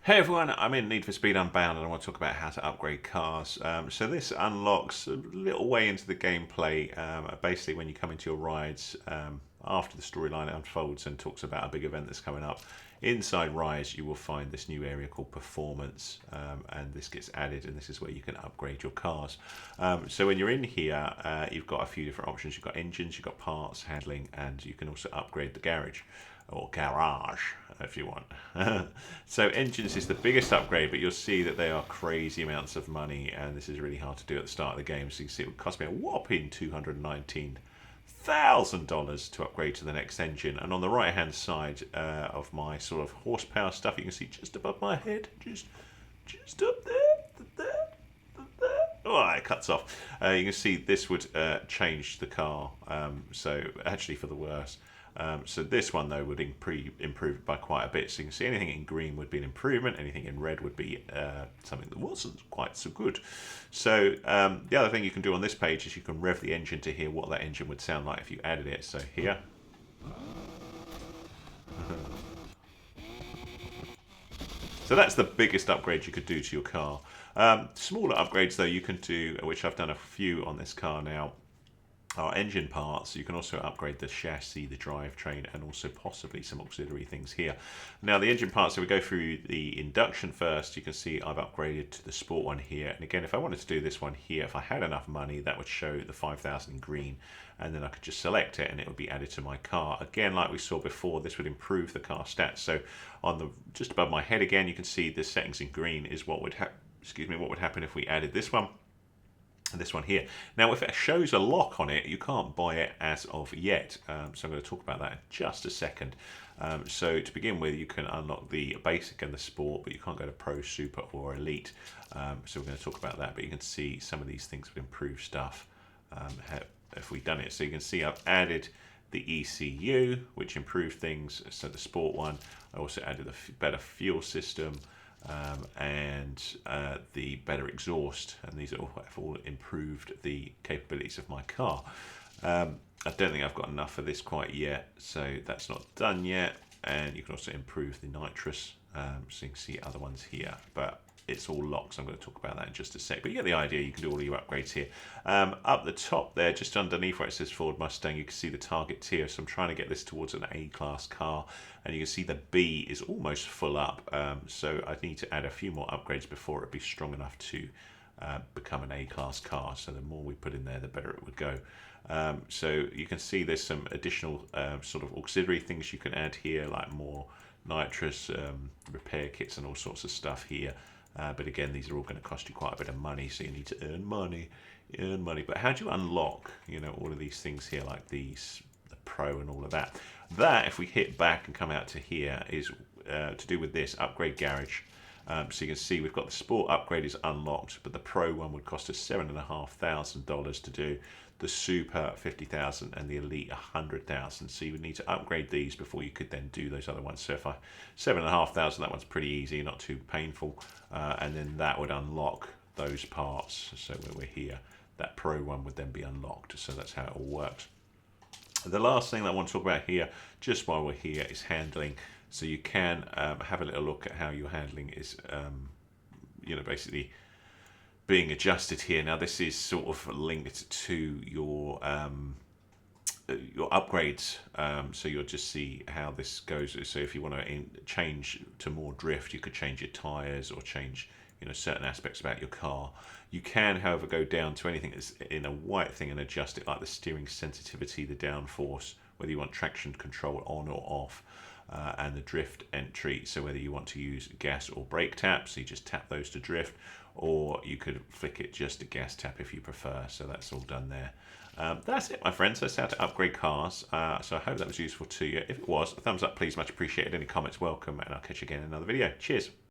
Hey everyone, I'm in Need for Speed Unbound and I want to talk about how to upgrade cars. So this unlocks a little way into the gameplay. Basically, when you come into your rides, after the storyline unfolds and talks about a big event that's coming up, inside Rise you will find this new area called Performance, and this gets added, and this is where you can upgrade your cars. So when you're in here, you've got a few different options. You've got engines, you've got parts, handling, and you can also upgrade the garage or garage if you want. So engines is the biggest upgrade, but you'll see that they are crazy amounts of money, and this is really hard to do at the start of the game. So you can see it would cost me a whopping $219,000 to upgrade to the next engine. And on the right hand side of my sort of horsepower stuff, you can see just above my head, just up there. Oh, it cuts off. You can see this would change the car, so actually for the worse. So this one though would improve it by quite a bit. So you can see anything in green would be an improvement, anything in red would be something that wasn't quite so good. So the other thing you can do on this page is you can rev the engine to hear what that engine would sound like if you added it. So here. So that's the biggest upgrade you could do to your car. Smaller upgrades though you can do, which I've done a few on this car now, are engine parts. You can also upgrade the chassis, the drivetrain, and also possibly some auxiliary things here. Now the engine parts, so we go through the induction first. You can see I've upgraded to the sport one here, and again if I wanted to do this one here, if I had enough money, that would show the 5,000 in green, and then I could just select it and it would be added to my car. Again, like we saw before, this would improve the car stats. So on the just above my head again, you can see the settings in green is what would happen if we added this one. And this one here. Now, if it shows a lock on it, you can't buy it as of yet. So I'm going to talk about that in just a second. So to begin with, you can unlock the basic and the sport, but you can't go to pro, super, or elite. So we're going to talk about that. But you can see some of these things would improve stuff if we've done it. So you can see I've added the ECU, which improved things. So the sport one, I also added a better fuel system. And the better exhaust, and these have all improved the capabilities of my car. I don't think I've got enough for this quite yet, so that's not done yet. And you can also improve the nitrous, so you can see other ones here, but it's all locked, so I'm going to talk about that in just a sec. But you get the idea. You can do all your upgrades here. Up the top there, just underneath where it says Ford Mustang, you can see the target tier. So I'm trying to get this towards an A-class car, and you can see the B is almost full up. So I need to add a few more upgrades before it be strong enough to become an A-class car. So the more we put in there, the better it would go. So you can see there's some additional sort of auxiliary things you can add here, like more nitrous repair kits and all sorts of stuff here. But again, these are all going to cost you quite a bit of money, so you need to earn money. But how do you unlock, all of these things here, like these, the Pro and all of that? That, if we hit back and come out to here, is to do with this upgrade garage. So you can see we've got the sport upgrade is unlocked, but the Pro one would cost us $7,500 to do. The Super 50,000 and the Elite 100,000. So you would need to upgrade these before you could then do those other ones. So if I 7,500, that one's pretty easy, not too painful, and then that would unlock those parts. So when we're here, that Pro one would then be unlocked. So that's how it all works. The last thing that I want to talk about here, just while we're here, is handling. So you can have a little look at how your handling is, basically being adjusted here. Now this is sort of linked to your upgrades, so you'll just see how this goes. So if you want to change to more drift, you could change your tires or change certain aspects about your car. You can, however, go down to anything that's in a white thing and adjust it, like the steering sensitivity, the downforce, whether you want traction control on or off, and the drift entry, so whether you want to use gas or brake tap, so you just tap those to drift, or you could flick it just to gas tap if you prefer. So that's all done there. That's it, my friends. That's how to upgrade cars. So I hope that was useful to you. If it was, a thumbs up please, much appreciated. Any comments welcome, and I'll catch you again in another video. Cheers.